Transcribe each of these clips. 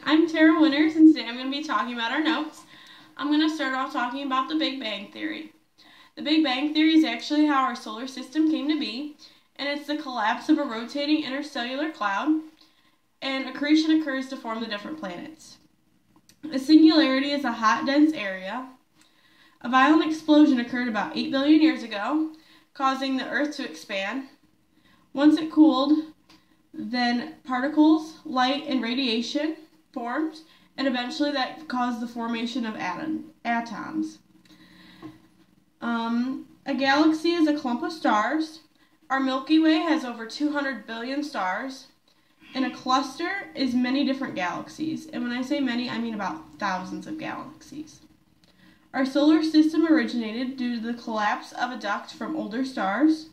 I'm Tara Winters, and today I'm going to be talking about our notes. I'm going to start off talking about the Big Bang Theory. The Big Bang Theory is actually how our solar system came to be, and it's the collapse of a rotating interstellar cloud, and accretion occurs to form the different planets. A singularity is a hot, dense area. A violent explosion occurred about 8 billion years ago, causing the Earth to expand. Once it cooled, then particles, light, and radiation formed, and eventually that caused the formation of atoms. A galaxy is a clump of stars. Our Milky Way has over 200 billion stars, and a cluster is many different galaxies. And when I say many, I mean about thousands of galaxies. Our solar system originated due to the collapse of a duct from older stars.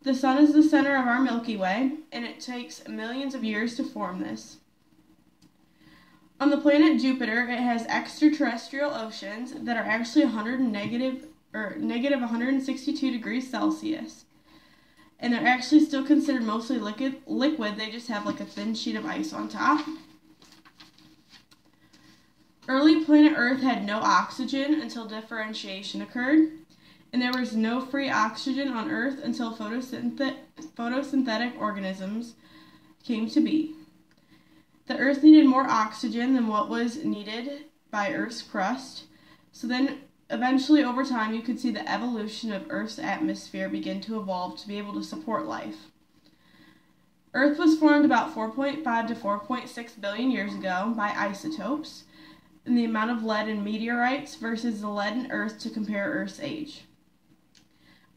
The sun is the center of our Milky Way, and it takes millions of years to form this. On the planet Jupiter, it has extraterrestrial oceans that are actually negative 162 degrees Celsius. And they're actually still considered mostly liquid. They just have like a thin sheet of ice on top. Early planet Earth had no oxygen until differentiation occurred. And there was no free oxygen on Earth until photosynthetic organisms came to be. The Earth needed more oxygen than what was needed by Earth's crust. So then, eventually, over time, you could see the evolution of Earth's atmosphere begin to evolve to be able to support life. Earth was formed about 4.5 to 4.6 billion years ago by isotopes, and the amount of lead in meteorites versus the lead in Earth to compare Earth's age.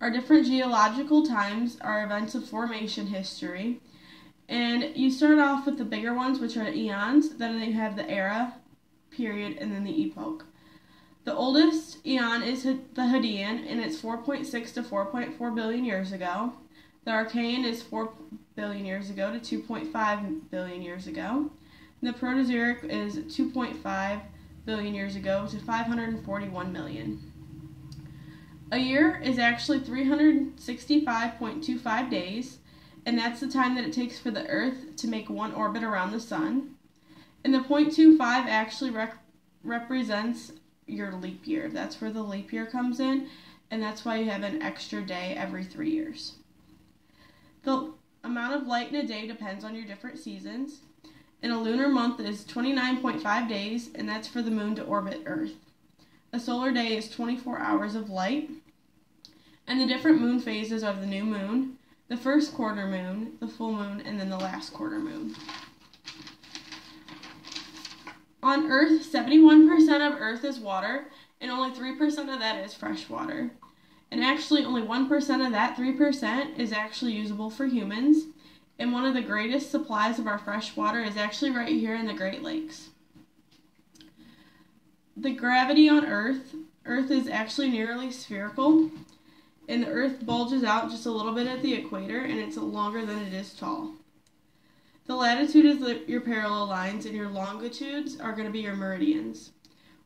Our different geological times are events of formation history, and you start off with the bigger ones, which are eons, then you have the era, period, and then the epoch. The oldest eon is the Hadean, and it's 4.6 to 4.4 billion years ago. The Archean is 4 billion years ago to 2.5 billion years ago. And the Proterozoic is 2.5 billion years ago to 541 million. A year is actually 365.25 days, and that's the time that it takes for the Earth to make one orbit around the Sun. And the 0.25 actually represents your leap year. That's where the leap year comes in, and that's why you have an extra day every 3 years. The amount of light in a day depends on your different seasons, and a lunar month is 29.5 days, and that's for the moon to orbit Earth. A solar day is 24 hours of light, and the different moon phases are the new moon, the first quarter moon, the full moon, and then the last quarter moon. On Earth, 71% of Earth is water, and only 3% of that is fresh water. And actually, only 1% of that 3% is actually usable for humans, and one of the greatest supplies of our fresh water is actually right here in the Great Lakes. The gravity on Earth is actually nearly spherical, and the Earth bulges out just a little bit at the equator, and it's longer than it is tall. The latitude is your parallel lines, and your longitudes are going to be your meridians.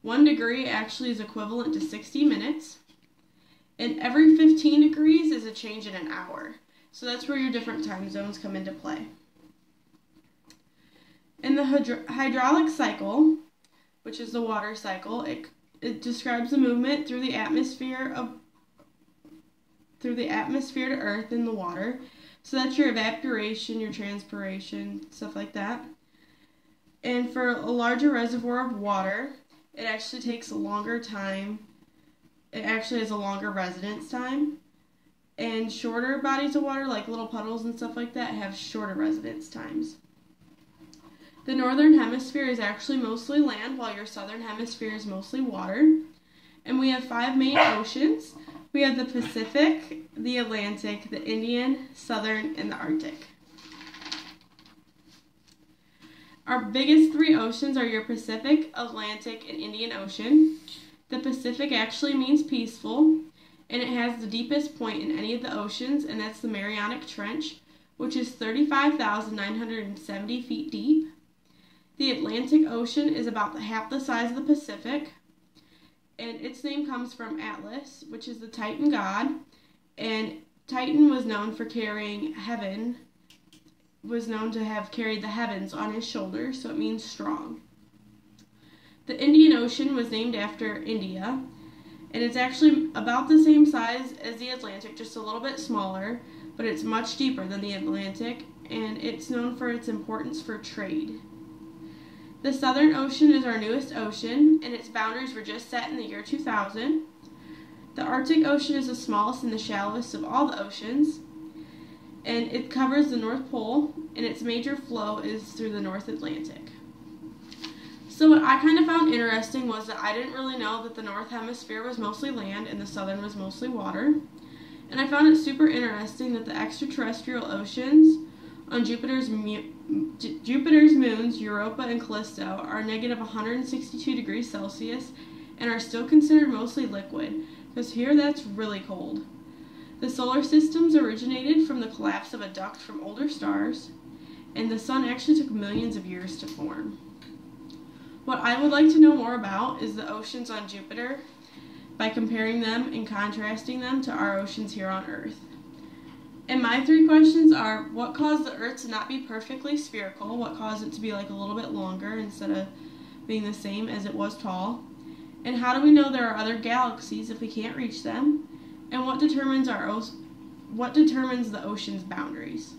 1 degree actually is equivalent to 60 minutes, and every 15 degrees is a change in an hour. So that's where your different time zones come into play. In the hydraulic cycle, which is the water cycle, it describes the movement through the atmosphere to Earth in the water. So that's your evaporation, your transpiration, stuff like that. And for a larger reservoir of water, it actually takes a longer time. It actually has a longer residence time. And shorter bodies of water, like little puddles and stuff like that, have shorter residence times. The northern hemisphere is actually mostly land, while your southern hemisphere is mostly water. And we have 5 main oceans. We have the Pacific, the Atlantic, the Indian, Southern, and the Arctic. Our biggest 3 oceans are your Pacific, Atlantic, and Indian Ocean. The Pacific actually means peaceful, and it has the deepest point in any of the oceans, and that's the Mariana Trench, which is 35,970 feet deep. The Atlantic Ocean is about half the size of the Pacific, and its name comes from Atlas, which is the Titan god, and Titan was known for carrying heaven was known to have carried the heavens on his shoulders, so it means strong. The Indian Ocean was named after India, and it's actually about the same size as the Atlantic, just a little bit smaller, but it's much deeper than the Atlantic, and it's known for its importance for trade. The Southern Ocean is our newest ocean, and its boundaries were just set in the year 2000. The Arctic Ocean is the smallest and the shallowest of all the oceans, and it covers the North Pole, and its major flow is through the North Atlantic. So what I kind of found interesting was that I didn't really know that the North Hemisphere was mostly land and the Southern was mostly water. And I found it super interesting that the extraterrestrial oceans on Jupiter's moons, Europa and Callisto, are negative 162 degrees Celsius and are still considered mostly liquid, because here that's really cold. The solar systems originated from the collapse of a duct from older stars, and the sun actually took millions of years to form. What I would like to know more about is the oceans on Jupiter by comparing them and contrasting them to our oceans here on Earth. And my 3 questions are, what caused the Earth to not be perfectly spherical? What caused it to be like a little bit longer instead of being the same as it was tall? And how do we know there are other galaxies if we can't reach them? And what determines the ocean's boundaries?